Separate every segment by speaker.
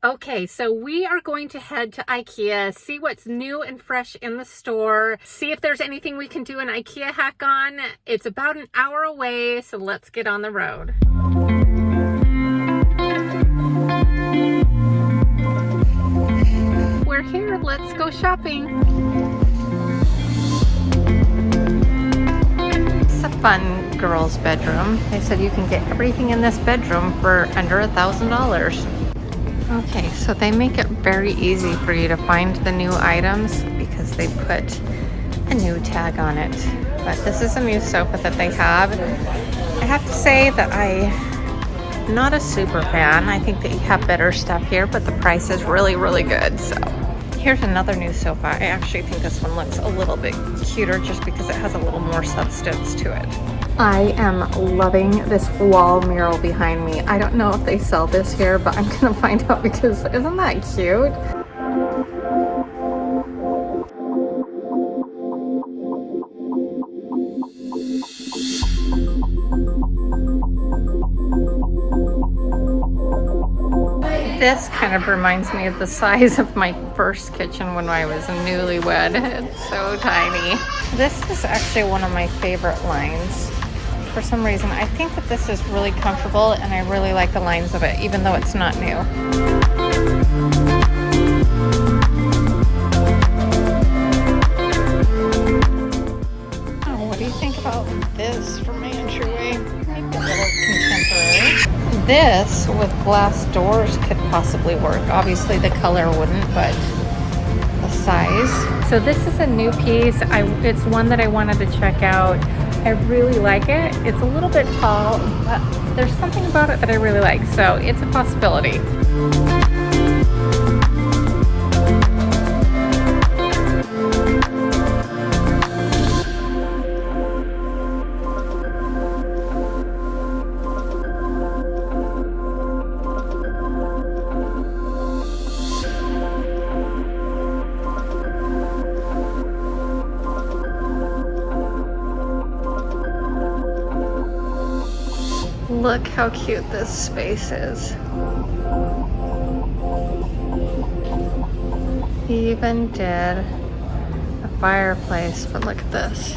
Speaker 1: Okay, so we are going to head to IKEA, see what's new and fresh in the store, see if there's anything we can do an IKEA hack on. It's about an hour away, so let's get on the road. We're here, let's go shopping. It's a fun girl's bedroom. They said you can get everything in this bedroom for under $1,000. Okay, so they make it very easy for you to find the new items because they put a new tag on it. But this is a new sofa that they have. I have to say that I'm not a super fan. I think that you have better stuff here, but the price is really, really good. So here's another new sofa. I actually think this one looks a little bit cuter just because it has a little more substance to it. I am loving this wall mural behind me. I don't know if they sell this here, but I'm gonna find out because isn't that cute? This kind of reminds me of the size of my first kitchen when I was newlywed. It's so tiny. This is actually one of my favorite lines. For some reason, I think that this is really comfortable and I really like the lines of it, even though it's not new. Oh, what do you think about this for my entryway? Maybe a little contemporary. This with glass doors could possibly work. Obviously the color wouldn't, but the size. So this is a new piece. It's one that I wanted to check out. I really like it. It's a little bit tall, but there's something about it that I really like, so it's a possibility. Look how cute this space is. He even did a fireplace, but look at this.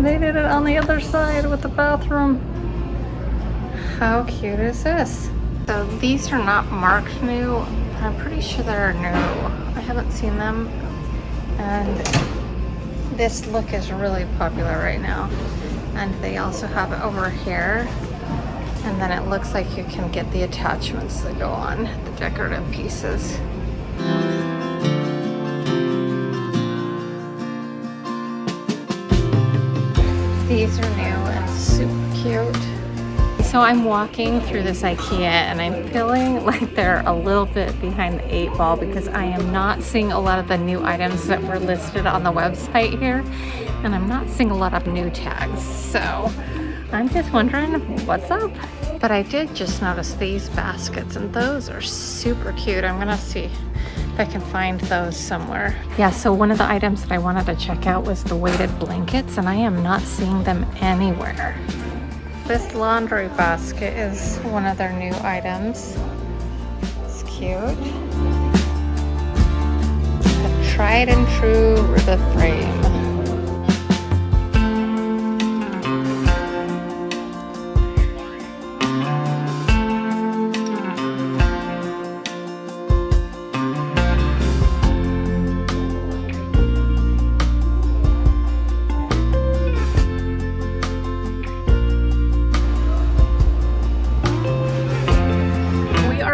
Speaker 1: They did it on the other side with the bathroom. How cute is this? So these are not marked new. I'm pretty sure they're new. I haven't seen them. And this look is really popular right now. And they also have it over here. And then it looks like you can get the attachments that go on, the decorative pieces. These are new and super cute. So I'm walking through this IKEA and I'm feeling like they're a little bit behind the 8 ball because I am not seeing a lot of the new items that were listed on the website here, and I'm not seeing a lot of new tags. So I'm just wondering what's up. But I did just notice these baskets and those are super cute. I'm gonna see if I can find those somewhere. Yeah, so one of the items that I wanted to check out was the weighted blankets, and I am not seeing them anywhere. This laundry basket is one of their new items. It's cute. The tried and true Ribba frame.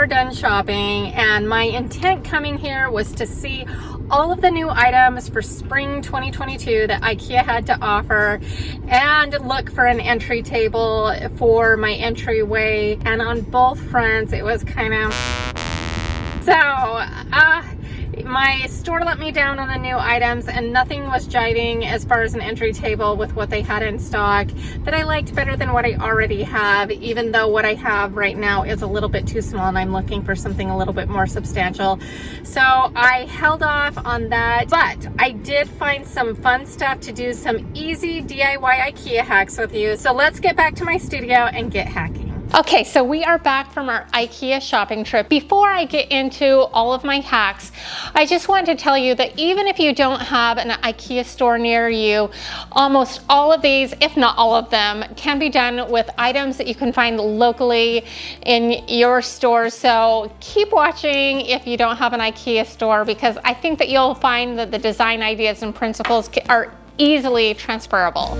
Speaker 1: Done shopping, and my intent coming here was to see all of the new items for spring 2022 that IKEA had to offer and look for an entry table for my entryway, and on both fronts it was kind of so My store let me down on the new items, and nothing was jiving as far as an entry table with what they had in stock that I liked better than what I already have, even though what I have right now is a little bit too small and I'm looking for something a little bit more substantial. So I held off on that, but I did find some fun stuff to do, some easy DIY IKEA hacks with you. So let's get back to my studio and get hacking. Okay, so we are back from our IKEA shopping trip. Before I get into all of my hacks, I just want to tell you that even if you don't have an IKEA store near you, almost all of these, if not all of them, can be done with items that you can find locally in your store. So keep watching if you don't have an IKEA store, because I think that you'll find that the design ideas and principles are easily transferable.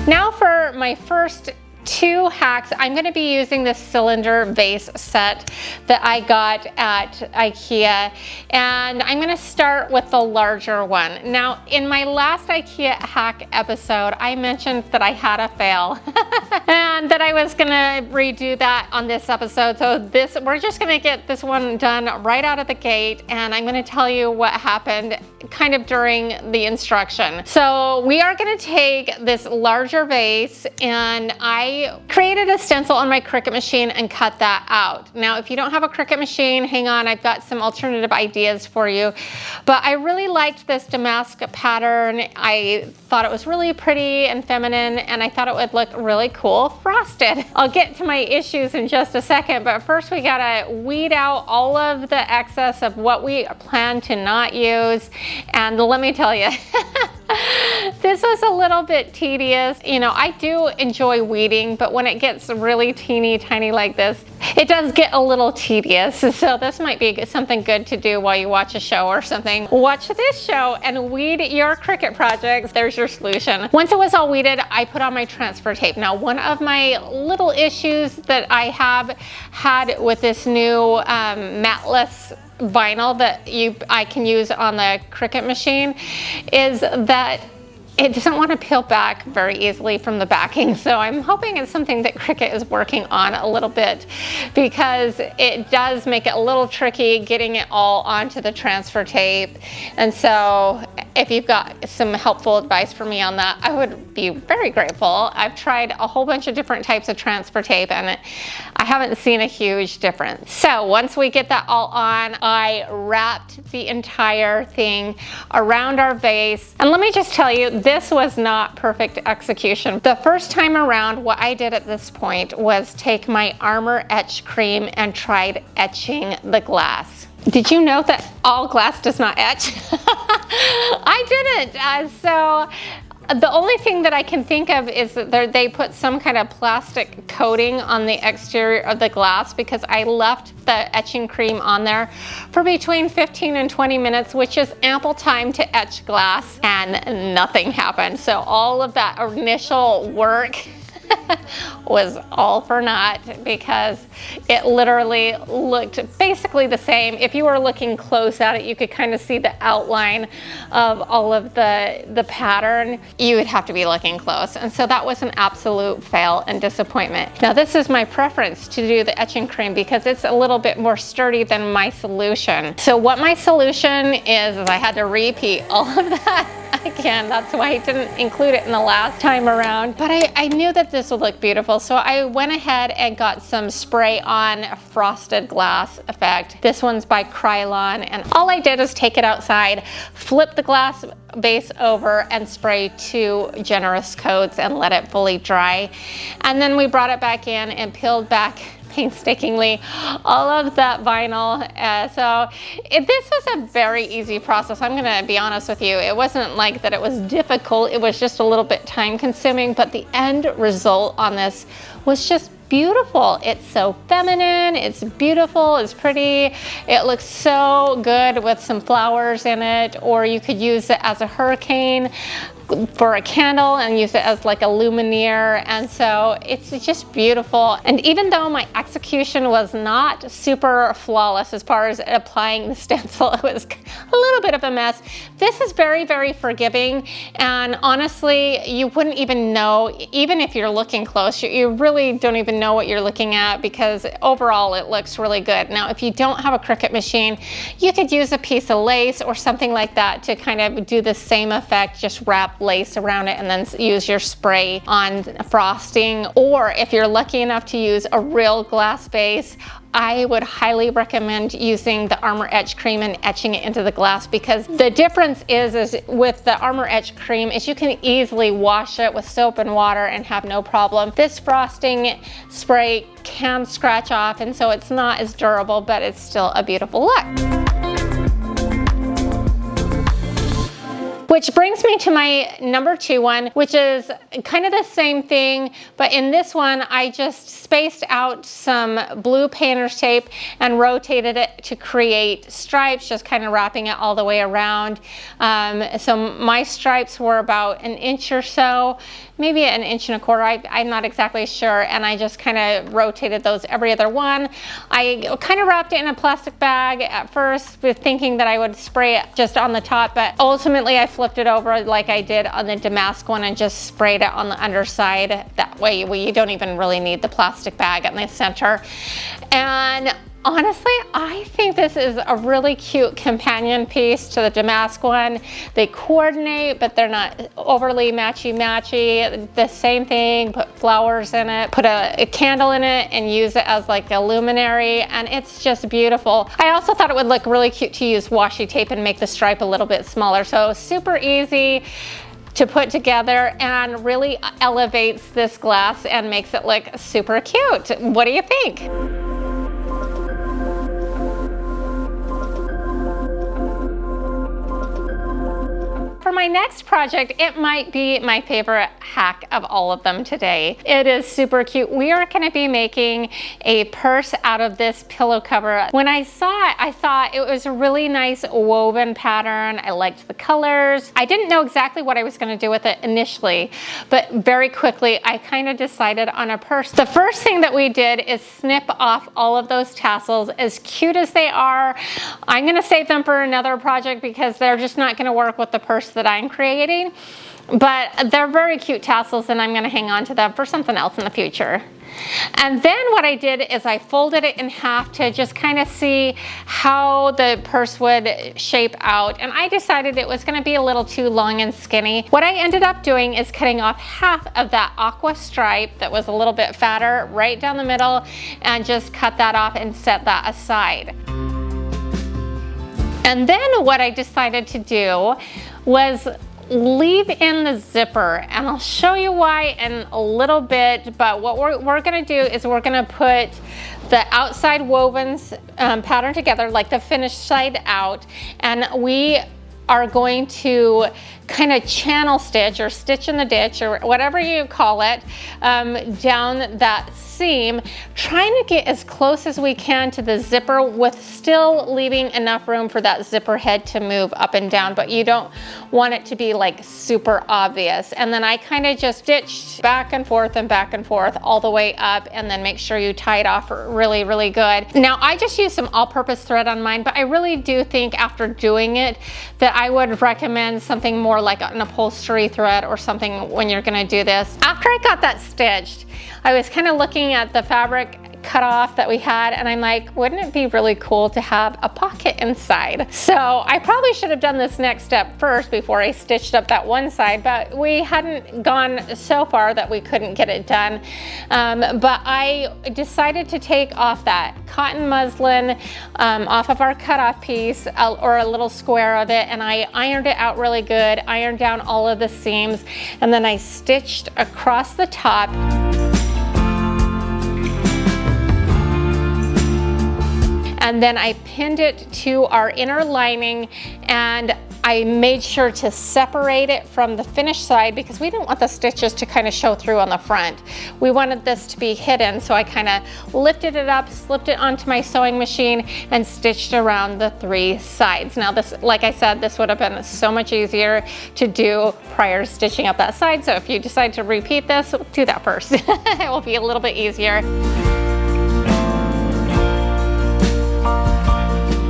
Speaker 1: Now for my first two hacks, I'm going to be using this cylinder vase set that I got at IKEA, and I'm going to start with the larger one. Now, in my last IKEA hack episode, I mentioned that I had a fail and that I was going to redo that on this episode. So we're just going to get this one done right out of the gate, and I'm going to tell you what happened kind of during the instruction. So we are going to take this larger vase, and I created a stencil on my Cricut machine and cut that out. Now, if you don't have a Cricut machine, hang on, I've got some alternative ideas for you. But I really liked this Damask pattern. I thought it was really pretty and feminine, and I thought it would look really cool frosted. I'll get to my issues in just a second, but first we gotta weed out all of the excess of what we plan to not use. And let me tell you, this was a little bit tedious. You know, I do enjoy weeding, but when it gets really teeny tiny like this, it does get a little tedious. So this might be something good to do while you watch a show or something. Watch this show and weed your Cricut projects. There's your solution. Once it was all weeded, I put on my transfer tape. Now, one of my little issues that I have had with this new matless vinyl that I can use on the Cricut machine is that it doesn't want to peel back very easily from the backing. So I'm hoping it's something that Cricut is working on a little bit, because it does make it a little tricky getting it all onto the transfer tape. And so if you've got some helpful advice for me on that, I would be very grateful. I've tried a whole bunch of different types of transfer tape, and I haven't seen a huge difference. So once we get that all on, I wrapped the entire thing around our vase. And let me just tell you, this was not perfect execution. The first time around, what I did at this point was take my Armor Etch Cream and tried etching the glass. Did you know that all glass does not etch? I didn't. So the only thing that I can think of is that they put some kind of plastic coating on the exterior of the glass, because I left the etching cream on there for between 15 and 20 minutes, which is ample time to etch glass, and nothing happened. So all of that initial work was all for naught, because it literally looked basically the same. If you were looking close at it, you could kind of see the outline of all of the pattern. You would have to be looking close. And so that was an absolute fail and disappointment. Now, this is my preference to do the etching cream because it's a little bit more sturdy than my solution. So what my solution is I had to repeat all of that again. That's why I didn't include it in the last time around. But I knew that this would look beautiful, so I went ahead and got some spray on frosted glass effect. This one's by Krylon, and all I did is take it outside, flip the glass base over, and spray 2 generous coats and let it fully dry. And then we brought it back in and peeled back painstakingly all of that vinyl. This was a very easy process. I'm gonna be honest with you. It wasn't like that it was difficult. It was just a little bit time consuming, but the end result on this was just beautiful. It's so feminine, it's beautiful, it's pretty. It looks so good with some flowers in it, or you could use it as a hurricane for a candle and use it as like a luminaire. And so it's just beautiful. And even though my execution was not super flawless as far as applying the stencil, it was a little bit of a mess. This is very, very forgiving. And honestly, you wouldn't even know, even if you're looking close, you really don't even know what you're looking at, because overall it looks really good. Now, if you don't have a Cricut machine, you could use a piece of lace or something like that to kind of do the same effect. Just wrap lace around it and then use your spray on frosting. Or if you're lucky enough to use a real glass vase, I would highly recommend using the Armor Etch cream and etching it into the glass, because the difference is with the Armor Etch cream is you can easily wash it with soap and water and have no problem. This frosting spray can scratch off, and so it's not as durable, but it's still a beautiful look. Which brings me to my number 2 one, which is kind of the same thing, but in this one, I just spaced out some blue painter's tape and rotated it to create stripes, just kind of wrapping it all the way around. So my stripes were about 1 inch or so, maybe 1.25 inches. I'm not exactly sure, and I just kind of rotated those every other one. I kind of wrapped it in a plastic bag at first, with thinking that I would spray it just on the top, but ultimately I flipped it over like I did on the Damask one and just sprayed it on the underside. That way you don't even really need the plastic bag in the center. And honestly, I think this is a really cute companion piece to the Damask one. They coordinate, but they're not overly matchy-matchy. The same thing, put flowers in it, put a candle in it, and use it as like a luminary, and it's just beautiful. I also thought it would look really cute to use washi tape and make the stripe a little bit smaller. So super easy to put together and really elevates this glass and makes it look super cute. What do you think? For my next project, it might be my favorite hack of all of them today. It is super cute. We are going to be making a purse out of this pillow cover. When I saw it, I thought it was a really nice woven pattern. I liked the colors. I didn't know exactly what I was going to do with it initially, but very quickly I kind of decided on a purse. The first thing that we did is snip off all of those tassels. As cute as they are, I'm going to save them for another project because they're just not going to work with the purse that I'm creating, but they're very cute tassels, and I'm going to hang on to them for something else in the future. And then what I did is I folded it in half to just kind of see how the purse would shape out, and I decided it was going to be a little too long and skinny. What I ended up doing is cutting off half of that aqua stripe that was a little bit fatter right down the middle, and just cut that off and set that aside. And then what I decided to do was leave in the zipper, and I'll show you why in a little bit, but what we're gonna do is we're gonna put the outside wovens pattern together, like the finished side out, and we are going to kind of channel stitch or stitch in the ditch or whatever you call it, down that seam, trying to get as close as we can to the zipper with still leaving enough room for that zipper head to move up and down, but you don't want it to be like super obvious. And then I kind of just stitched back and forth all the way up, and then make sure you tie it off really, really good. Now I just used some all-purpose thread on mine, but I really do think after doing it that I would recommend something more like an upholstery thread or something when you're gonna do this. After I got that stitched, I was kind of looking at the fabric cut off that we had, and I'm like, wouldn't it be really cool to have a pocket inside? So I probably should have done this next step first before I stitched up that one side, but we hadn't gone so far that we couldn't get it done. But I decided to take off that cotton muslin off of our cutoff piece, or a little square of it, and I ironed it out really good, ironed down all of the seams, and then I stitched across the top. And then I pinned it to our inner lining, and I made sure to separate it from the finished side because we didn't want the stitches to kind of show through on the front. We wanted this to be hidden, so I kind of lifted it up, slipped it onto my sewing machine, and stitched around the 3 sides. Now this, like I said, this would have been so much easier to do prior to stitching up that side, so if you decide to repeat this, do that first. It will be a little bit easier.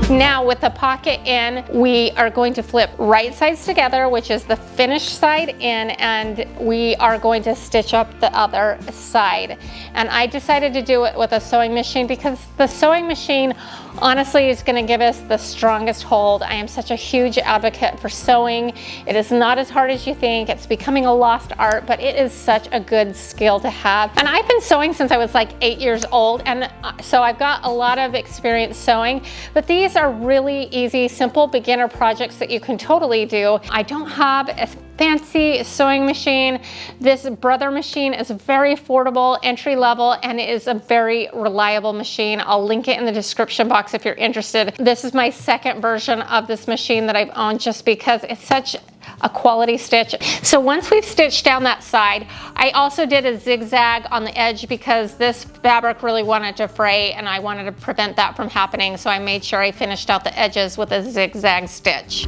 Speaker 1: Now with the pocket in, we are going to flip right sides together, which is the finished side in, and we are going to stitch up the other side. And I decided to do it with a sewing machine because the sewing machine honestly is going to give us the strongest hold. I am such a huge advocate for sewing. It is not as hard as you think. It's becoming a lost art, but it is such a good skill to have. And I've been sewing since I was like 8 years old, and so I've got a lot of experience sewing, but these are really easy, simple beginner projects that you can totally do. I don't have a fancy sewing machine. This Brother machine is very affordable, entry level, and it is a very reliable machine. I'll link it in the description box if you're interested. This is my second version of this machine that I've owned just because it's such a quality stitch. So once we've stitched down that side, I also did a zigzag on the edge because this fabric really wanted to fray and I wanted to prevent that from happening. So I made sure I finished out the edges with a zigzag stitch.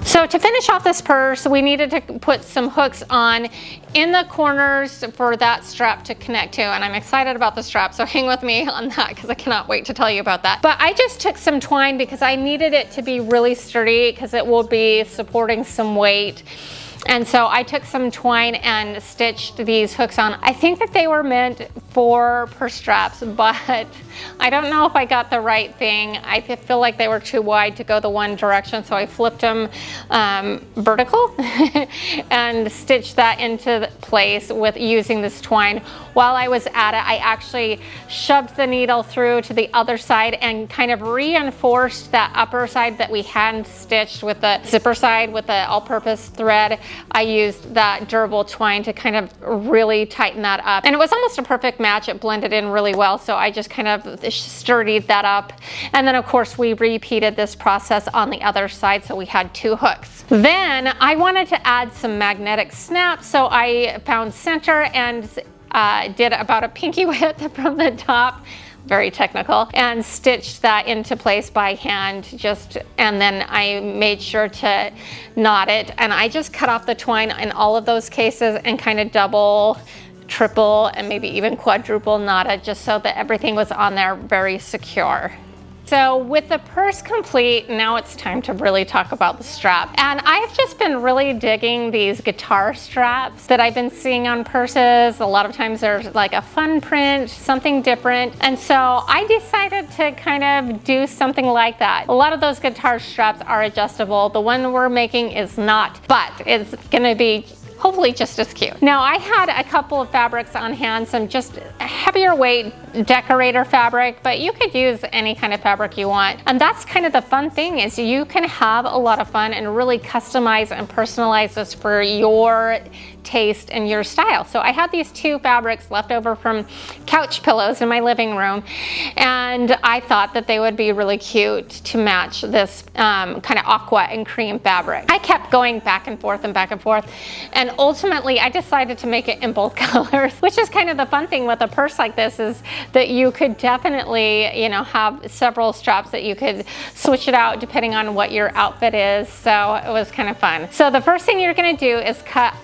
Speaker 1: So to finish off this purse, we needed to put some hooks on in the corners for that strap to connect to, and I'm excited about the strap, so hang with me on that because I cannot wait to tell you about that. But I just took some twine because I needed it to be really sturdy because it will be supporting some weight. And so I took some twine and stitched these hooks on. I think that they were meant for purse straps, but I don't know if I got the right thing. I feel like they were too wide to go the one direction, so I flipped them vertical and stitched that into place with using this twine. While I was at it, I actually shoved the needle through to the other side and kind of reinforced that upper side that we hadn't stitched with the zipper side with the all-purpose thread. I used that durable twine to kind of really tighten that up. And it was almost a perfect match. It blended in really well, so I just kind of sturdied that up. And then of course we repeated this process on the other side, so we had 2 hooks. Then I wanted to add some magnetic snaps, so I found center and did about a pinky width from the top, very technical, and stitched that into place by hand and then I made sure to knot it, and I just cut off the twine in all of those cases and kind of double, triple, and maybe even quadruple knotted just so that everything was on there very secure. So with the purse complete, now it's time to really talk about the strap. And I've just been really digging these guitar straps that I've been seeing on purses. A lot of times there's like a fun print, something different. And so I decided to kind of do something like that. A lot of those guitar straps are adjustable. The one we're making is not, but it's gonna be hopefully just as cute. Now I had a couple of fabrics on hand, some just heavier weight decorator fabric, but you could use any kind of fabric you want. And that's kind of the fun thing, is you can have a lot of fun and really customize and personalize this for your taste and your style. So I had these 2 fabrics left over from couch pillows in my living room, and I thought that they would be really cute to match this kind of aqua and cream fabric. I kept going back and forth and ultimately I decided to make it in both colors, which is kind of the fun thing with a purse like this, is that you could definitely, you know, have several straps that you could switch it out depending on what your outfit is. So it was kind of fun. So the first thing you're going to do is cut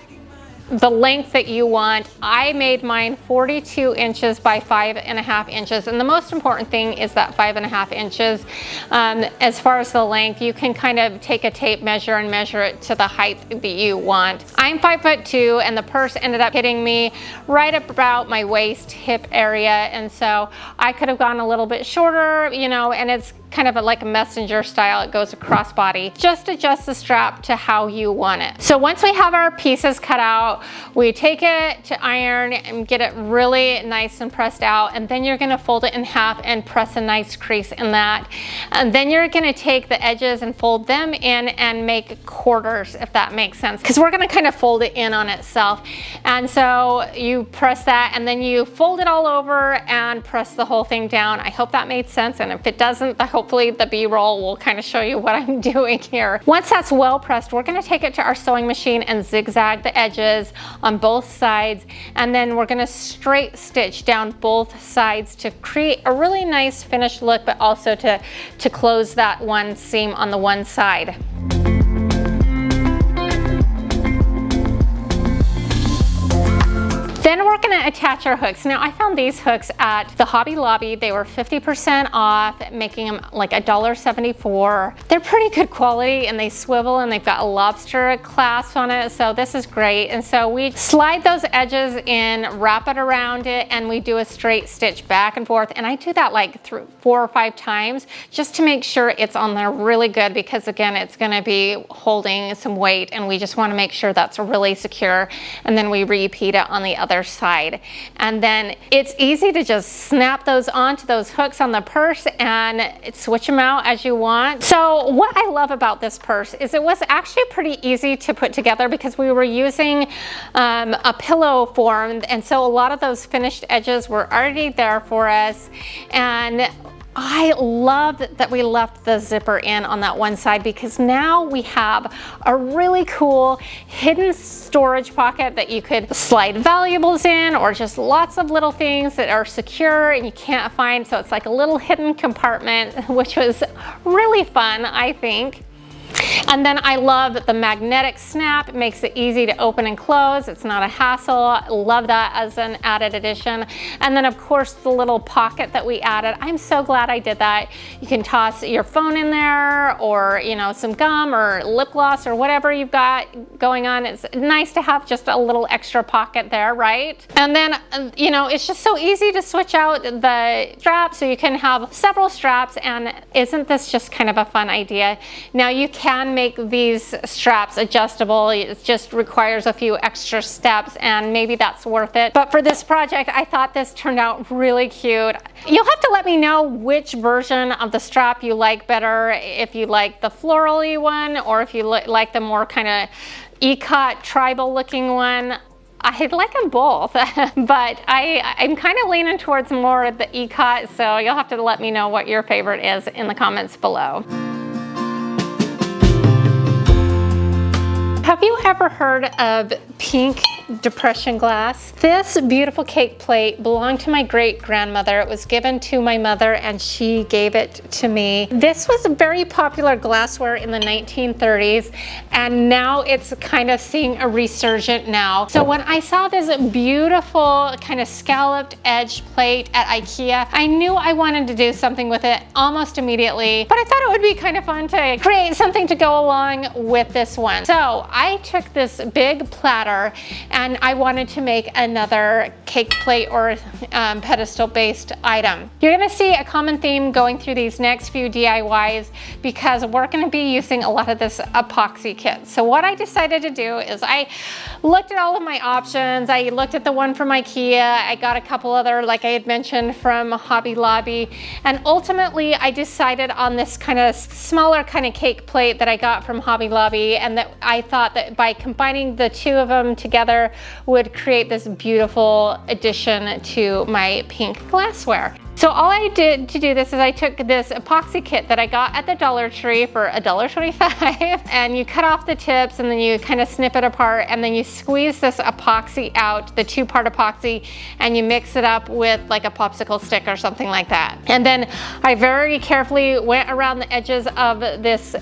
Speaker 1: the length that you want. I made mine 42 inches by 5.5 inches, and the most important thing is that 5.5 inches. As far as the length, you can kind of take a tape measure and measure it to the height that you want. I'm 5'2", and the purse ended up hitting me right about my waist hip area, and so I could have gone a little bit shorter, you know, and it's kind of like a messenger style. It goes across body. Just adjust the strap to how you want it. So once we have our pieces cut out, we take it to iron and get it really nice and pressed out, and then you're going to fold it in half and press a nice crease in that. And then you're going to take the edges and fold them in and make quarters, if that makes sense, because we're going to kind of fold it in on itself. And so you press that and then you fold it all over and press the whole thing down. I hope that made sense, and if it doesn't, hopefully the B-roll will kind of show you what I'm doing here. Once that's well pressed, we're going to take it to our sewing machine and zigzag the edges on both sides, and then we're going to straight stitch down both sides to create a really nice finished look, but also to close that one seam on the one side. Then we're going to attach our hooks. Now I found these hooks at the Hobby Lobby. They were 50% off, making them like $1.74. They're pretty good quality and they swivel and they've got a lobster clasp on it. So this is great. And so we slide those edges in, wrap it around it, and we do a straight stitch back and forth. And I do that like 4 or 5 times just to make sure it's on there really good, because again, it's gonna be holding some weight and we just wanna make sure that's really secure. And then we repeat it on the other side. And then it's easy to just snap those onto those hooks on the purse and switch them out as you want. So what I love about this purse is it was actually pretty easy to put together because we were using a pillow form, and so a lot of those finished edges were already there for us. And I love that we left the zipper in on that one side, because now we have a really cool hidden storage pocket that you could slide valuables in, or just lots of little things that are secure and you can't find. So it's like a little hidden compartment, which was really fun, I think. And then I love the magnetic snap. It makes it easy to open and close. It's not a hassle. Love that as an added addition. And then of course the little pocket that we added. I'm so glad I did that. You can toss your phone in there, or you know, some gum or lip gloss or whatever you've got going on. It's nice to have just a little extra pocket there, right? And then you know, it's just so easy to switch out the straps, so you can have several straps. And isn't this just kind of a fun idea? Now you can make these straps adjustable. It just requires a few extra steps, and maybe that's worth it. But for this project, I thought this turned out really cute. You'll have to let me know which version of the strap you like better, if you like the floral-y one, or if you like the more kind of ikat tribal looking one. I like them both, but I'm kind of leaning towards more of the ikat, so you'll have to let me know what your favorite is in the comments below. Have you ever heard of pink depression glass? This beautiful cake plate belonged to my great-grandmother. It was given to my mother and she gave it to me. This was a very popular glassware in the 1930s, and now it's kind of seeing a resurgent now. So when I saw this beautiful kind of scalloped edge plate at IKEA, I knew I wanted to do something with it almost immediately, but I thought it would be kind of fun to create something to go along with this one. So I took this big platter and I wanted to make another cake plate or pedestal based item. You're gonna see a common theme going through these next few DIYs, because we're gonna be using a lot of this epoxy kit. So what I decided to do is I looked at all of my options. I looked at the one from IKEA. I got a couple other, like I had mentioned, from Hobby Lobby. And ultimately I decided on this kind of smaller kind of cake plate that I got from Hobby Lobby, and that I thought that by combining the two of them together would create this beautiful addition to my pink glassware. So all I did to do this is I took this epoxy kit that I got at the Dollar Tree for $1.25, and you cut off the tips and then you kind of snip it apart, and then you squeeze this epoxy out, the 2-part epoxy, and you mix it up with like a popsicle stick or something like that. And then I very carefully went around the edges of this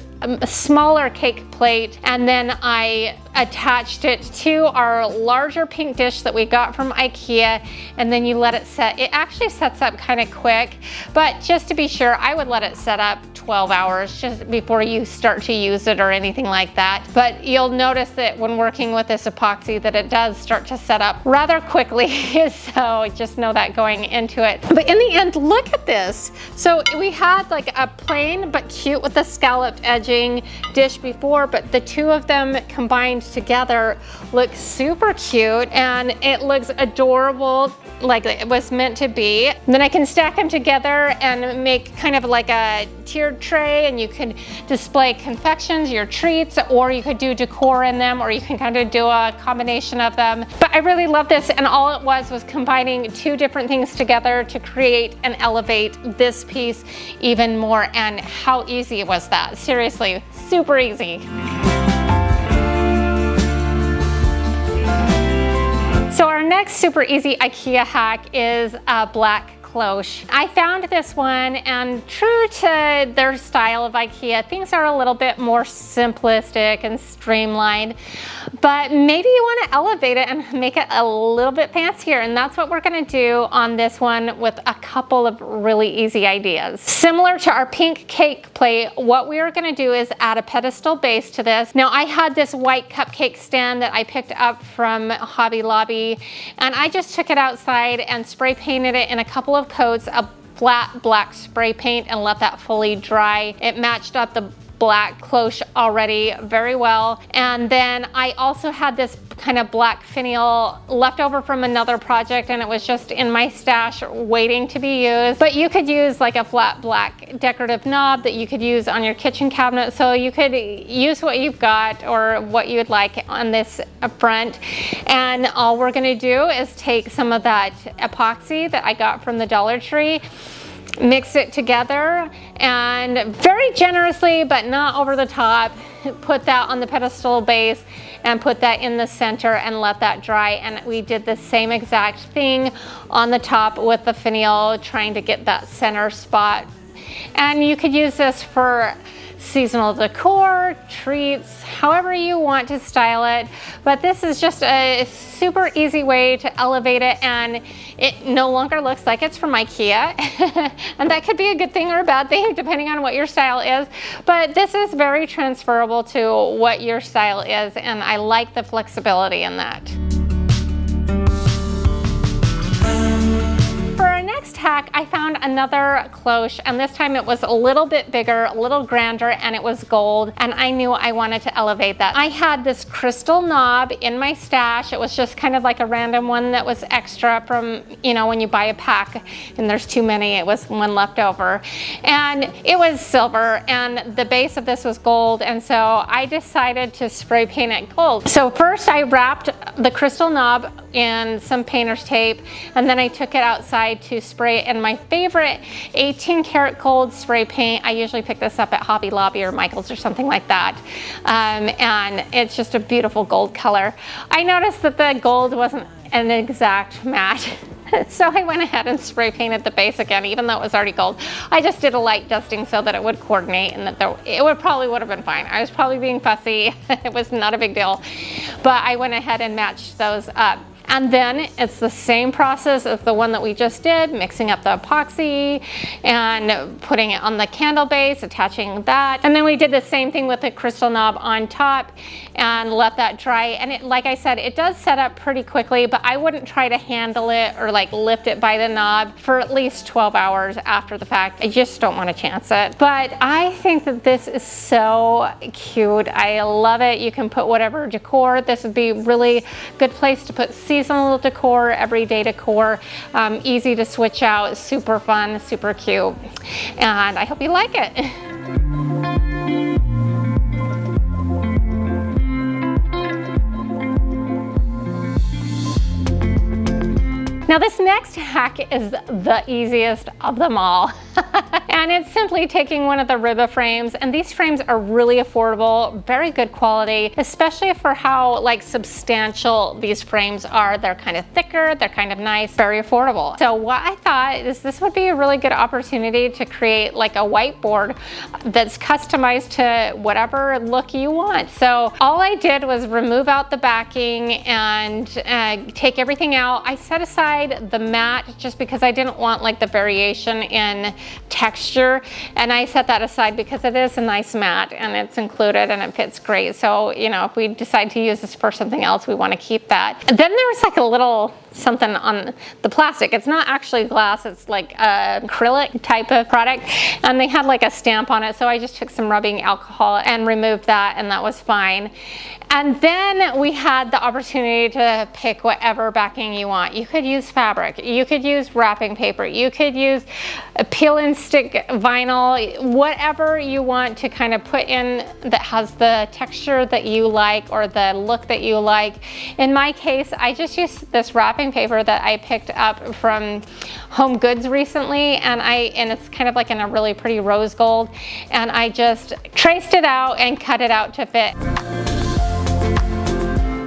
Speaker 1: smaller cake plate, and then I attached it to our larger pink dish that we got from IKEA, and then you let it set. It actually sets up kind of quick, but just to be sure, I would let it set up 12 hours just before you start to use it or anything like that. But you'll notice that when working with this epoxy that it does start to set up rather quickly, so just know that going into it. But in the end, look at this. So we had like a plain but cute with the scalloped edging dish before, but the two of them combined together look super cute, and it looks adorable like it was meant to be. And then I can stack them together and make kind of like a tiered tray, and you could display confections, your treats, or you could do decor in them, or you can kind of do a combination of them. But I really love this, and all it was combining two different things together to create and elevate this piece even more. And how easy was that? Seriously, super easy. So our next super easy IKEA hack is a black Cloche. I found this one, and true to their style of IKEA, things are a little bit more simplistic and streamlined, but maybe you want to elevate it and make it a little bit fancier, and that's what we're going to do on this one with a couple of really easy ideas. Similar to our pink cake plate, what we are going to do is add a pedestal base to this. Now, I had this white cupcake stand that I picked up from Hobby Lobby, and I just took it outside and spray painted it in a couple of coats of flat black spray paint and let that fully dry. It matched up the black cloche already very well. And then I also had this kind of black finial left over from another project, and it was just in my stash waiting to be used. But you could use like a flat black decorative knob that you could use on your kitchen cabinet, so you could use what you've got or what you would like on this front. And all we're going to do is take some of that epoxy that I got from the Dollar Tree, mix it together, and very generously but not over the top, put that on the pedestal base and put that in the center and let that dry. And we did the same exact thing on the top with the finial, trying to get that center spot. And you could use this for seasonal decor, treats, however you want to style it. But this is just a super easy way to elevate it, and it no longer looks like it's from IKEA. And that could be a good thing or a bad thing depending on what your style is. But this is very transferable to what your style is, and I like the flexibility in that. For our next hack, I found another cloche, and this time it was a little bit bigger, a little grander, and it was gold, and I knew I wanted to elevate that. I had this crystal knob in my stash. It was just kind of like a random one that was extra from, you know, when you buy a pack and there's too many, it was one left over. And it was silver, and the base of this was gold, and so I decided to spray paint it gold. So first I wrapped the crystal knob in some painter's tape, and then I took it outside to spray it in my favorite 18 karat gold spray paint. I usually pick this up at Hobby Lobby or Michael's or something like that. And it's just a beautiful gold color. I noticed that the gold wasn't an exact match. So I went ahead and spray painted the base again, even though it was already gold. I just did a light dusting so that it would coordinate, and that it probably would have been fine. I was probably being fussy. It was not a big deal. But I went ahead and matched those up. And then it's the same process as the one that we just did, mixing up the epoxy and putting it on the candle base, attaching that. And then we did the same thing with the crystal knob on top and let that dry. And it, like I said, it does set up pretty quickly, but I wouldn't try to handle it or like lift it by the knob for at least 12 hours after the fact. I just don't want to chance it. But I think that this is so cute. I love it. You can put whatever decor. This would be really good place to put seasonal decor, everyday decor, easy to switch out, super fun, super cute, and I hope you like it. Now this next hack is the easiest of them all. And it's simply taking one of the Ribba frames, and these frames are really affordable, very good quality, especially for how like substantial these frames are. They're kind of thicker, they're kind of nice, very affordable. So what I thought is this would be a really good opportunity to create like a whiteboard that's customized to whatever look you want. So all I did was remove out the backing and take everything out. I set aside the matte just because I didn't want like the variation in texture, and I set that aside because it is a nice matte and it's included and it fits great. So, you know, if we decide to use this for something else, we want to keep that. And then there was like a little something on the plastic. It's not actually glass, it's like acrylic type of product, and they had like a stamp on it, so I just took some rubbing alcohol and removed that, and that was fine. And then we had the opportunity to pick whatever backing you want. You could use fabric, you could use wrapping paper, you could use a peel and stick vinyl, whatever you want to kind of put in that has the texture that you like or the look that you like. In my case, I just used this wrapping paper that I picked up from Home Goods recently, and it's kind of like in a really pretty rose gold, and I just traced it out and cut it out to fit.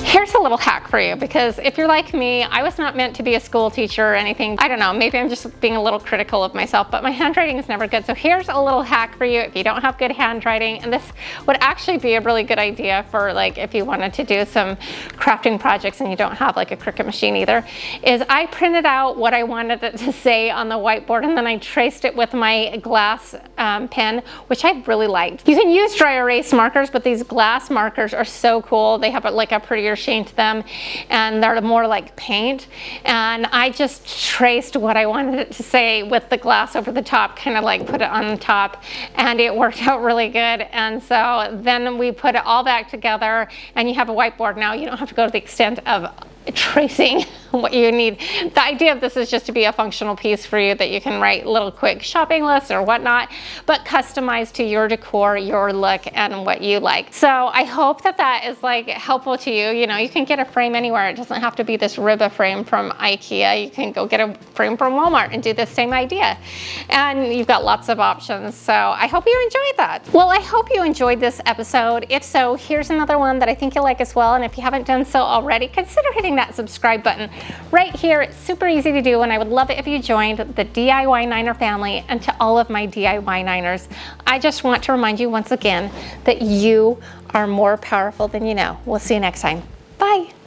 Speaker 1: Here's a little hack for you, because if you're like me, I was not meant to be a school teacher or anything. I don't know, maybe I'm just being a little critical of myself, but my handwriting is never good. So here's a little hack for you if you don't have good handwriting, and this would actually be a really good idea for like if you wanted to do some crafting projects and you don't have like a Cricut machine either, is I printed out what I wanted it to say on the whiteboard, and then I traced it with my glass pen, which I really liked. You can use dry erase markers, but these glass markers are so cool. They have like a prettier sheen to them, and they're more like paint. And I just traced what I wanted it to say with the glass over the top, kind of like put it on the top, and it worked out really good. And so then we put it all back together, and you have a whiteboard now. You don't have to go to the extent of tracing what you need. The idea of this is just to be a functional piece for you that you can write little quick shopping lists or whatnot, but customized to your decor, your look, and what you like. So I hope that that is like helpful to you. You know, you can get a frame anywhere. It doesn't have to be this Ribba frame from IKEA. You can go get a frame from Walmart and do the same idea. And you've got lots of options. So I hope you enjoyed that. Well, I hope you enjoyed this episode. If so, here's another one that I think you'll like as well. And if you haven't done so already, consider hitting that subscribe button right here. It's super easy to do, and I would love it if you joined the DIY Niner family. And to all of my DIY Niners, I just want to remind you once again that you are more powerful than you know. We'll see you next time. Bye.